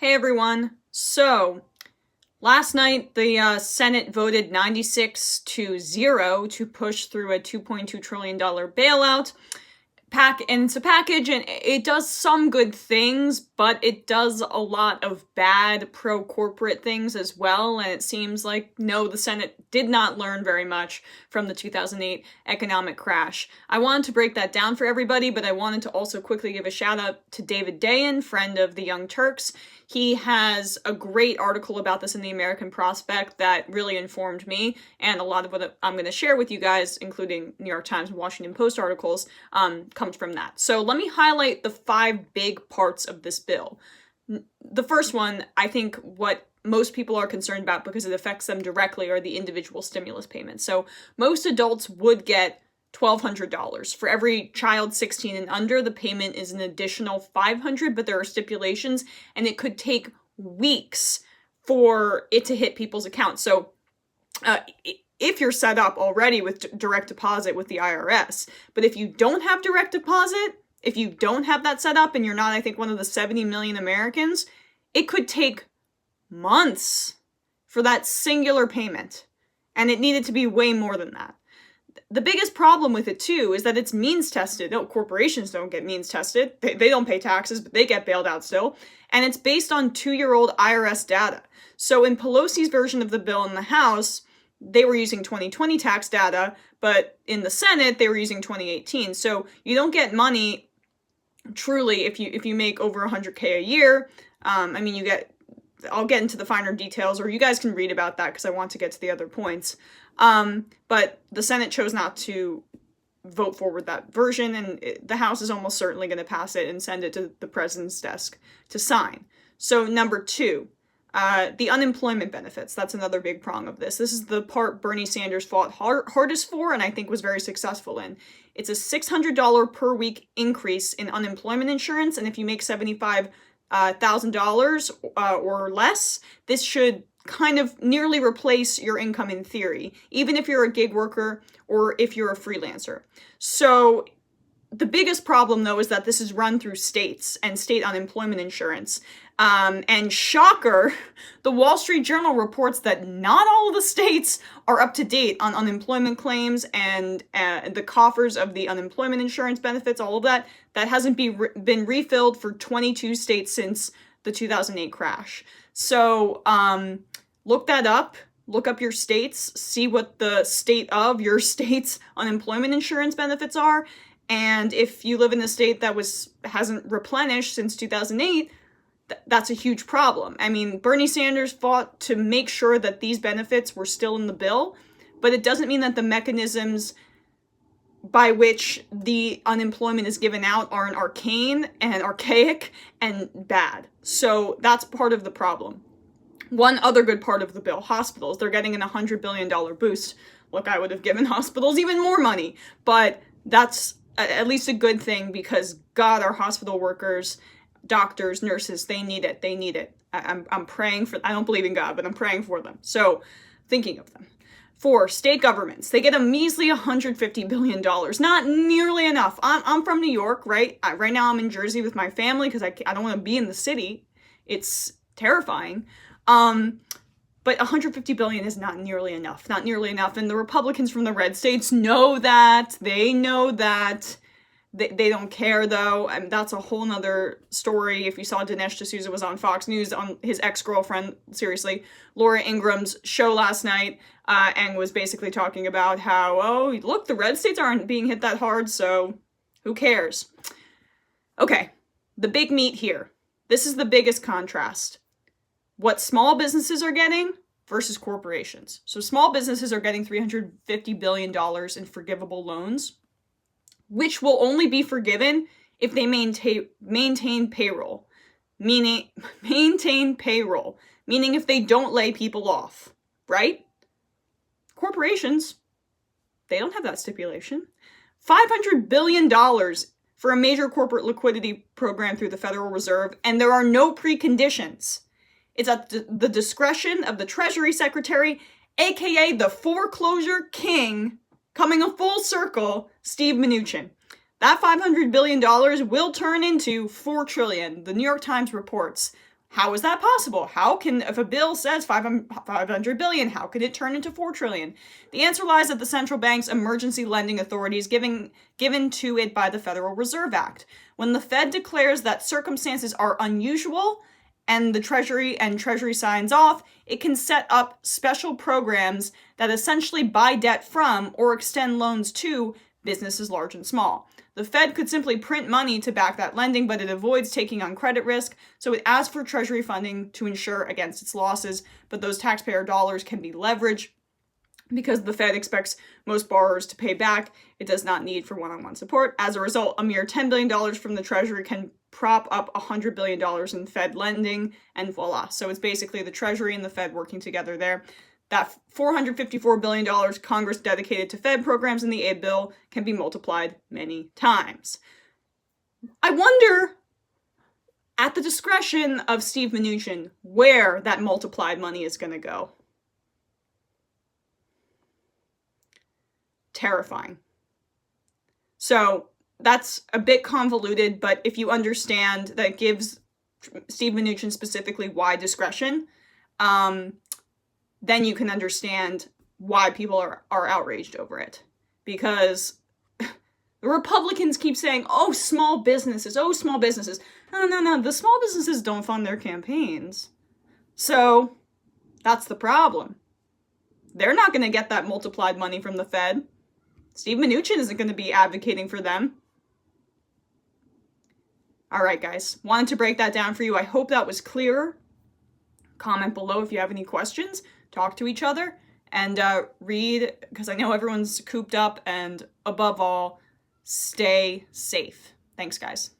Hey everyone. So, last night the Senate voted 96-0 to push through a $2.2 trillion bailout. And it's a package, and it does some good things, but it does a lot of bad pro-corporate things as well, and it seems like, no, the Senate did not learn very much from the 2008 economic crash. I wanted to break that down for everybody, but I wanted to also quickly give a shout out to David Dayen, friend of the Young Turks. He has a great article about this in the American Prospect that really informed me, and a lot of what I'm going to share with you guys, including New York Times and Washington Post articles, comes from that. So let me highlight the 5 big parts of this bill. The first one, I think what most people are concerned about because it affects them directly, are the individual stimulus payments. So most adults would get $1,200. For every child 16 and under, the payment is an additional $500, but there are stipulations, and it could take weeks for it to hit people's accounts. So if you're set up already with direct deposit with the IRS, but if you don't have direct deposit, if you don't have that set up and you're not, I think, one of the 70 million Americans, it could take months for that singular payment. And it needed to be way more than that. The biggest problem with it, too, is that it's means tested. No, corporations don't get means tested. They don't pay taxes, but they get bailed out still. And it's based on 2-year-old IRS data. So in Pelosi's version of the bill in the House, they were using 2020 tax data, but in the Senate, they were using 2018. So you don't get money, truly, if you make over $100K a year. I'll get into the finer details, or you guys can read about that because I want to get to the other points. But the Senate chose not to vote forward that version, and the House is almost certainly going to pass it and send it to the president's desk to sign. So number 2, the unemployment benefits. That's another big prong of this. This is the part Bernie Sanders fought hardest for, and I think was very successful in. It's a $600 per week increase in unemployment insurance, and if you make $75,000 or less, this should kind of nearly replace your income in theory, even if you're a gig worker or if you're a freelancer. So the biggest problem, though, is that this is run through states and state unemployment insurance. And shocker, the Wall Street Journal reports that not all of the states are up to date on unemployment claims and the coffers of the unemployment insurance benefits, all of that. That hasn't been refilled for 22 states since the 2008 crash. So look that up. Look up your states. See what the state of your state's unemployment insurance benefits are. And if you live in a state that hasn't replenished since 2008, that's a huge problem. I mean, Bernie Sanders fought to make sure that these benefits were still in the bill, but it doesn't mean that the mechanisms by which the unemployment is given out are arcane and archaic and bad. So that's part of the problem. One other good part of the bill, hospitals. They're getting an $100 billion boost. Look, I would have given hospitals even more money, but that's at least a good thing because, God, our hospital workers, doctors, nurses, they need it. They need it. I'm praying for, I don't believe in God, but I'm praying for them. So, thinking of them. 4, state governments. They get a measly $150 billion. Not nearly enough. I'm from New York, right? Right now I'm in Jersey with my family because I don't want to be in the city. It's terrifying. But $150 billion is not nearly enough. Not nearly enough. And the Republicans from the red states know that. They know that. They don't care, though. And that's a whole nother story. If you saw Dinesh D'Souza was on Fox News on his ex-girlfriend, seriously, Laura Ingram's show last night, and was basically talking about how, oh, look, the red states aren't being hit that hard, so who cares? Okay, the big meat here. This is the biggest contrast. What small businesses are getting versus corporations. So small businesses are getting $350 billion in forgivable loans, which will only be forgiven if they maintain payroll. Meaning if they don't lay people off, right? Corporations, they don't have that stipulation. $500 billion for a major corporate liquidity program through the Federal Reserve, and there are no preconditions. It's at the discretion of the Treasury Secretary, aka the foreclosure king, coming a full circle, Steve Mnuchin. That $500 billion will turn into $4 trillion. The New York Times reports How is that possible? How can, if a bill says 500 billion, how could it turn into 4 trillion? The answer lies at the central bank's emergency lending authorities given to it by the Federal Reserve Act. When the Fed declares that circumstances are unusual and the Treasury signs off, it can set up special programs that essentially buy debt from or extend loans to businesses large and small. The Fed could simply print money to back that lending, but it avoids taking on credit risk, so it asks for Treasury funding to insure against its losses, but those taxpayer dollars can be leveraged. Because the Fed expects most borrowers to pay back, it does not need for one-on-one support. As a result, a mere $10 billion from the Treasury can prop up $100 billion in Fed lending, and voila. So it's basically the Treasury and the Fed working together there. That $454 billion Congress dedicated to Fed programs in the aid bill can be multiplied many times. I wonder, at the discretion of Steve Mnuchin, where that multiplied money is going to go. Terrifying. So that's a bit convoluted, but if you understand that it gives Steve Mnuchin specifically wide discretion, then you can understand why people are outraged over it. Because the Republicans keep saying, oh, small businesses. No, the small businesses don't fund their campaigns. So that's the problem. They're not going to get that multiplied money from the Fed. Steve Mnuchin isn't going to be advocating for them. All right, guys. Wanted to break that down for you. I hope that was clear. Comment below if you have any questions. Talk to each other. And read, because I know everyone's cooped up. And above all, stay safe. Thanks, guys.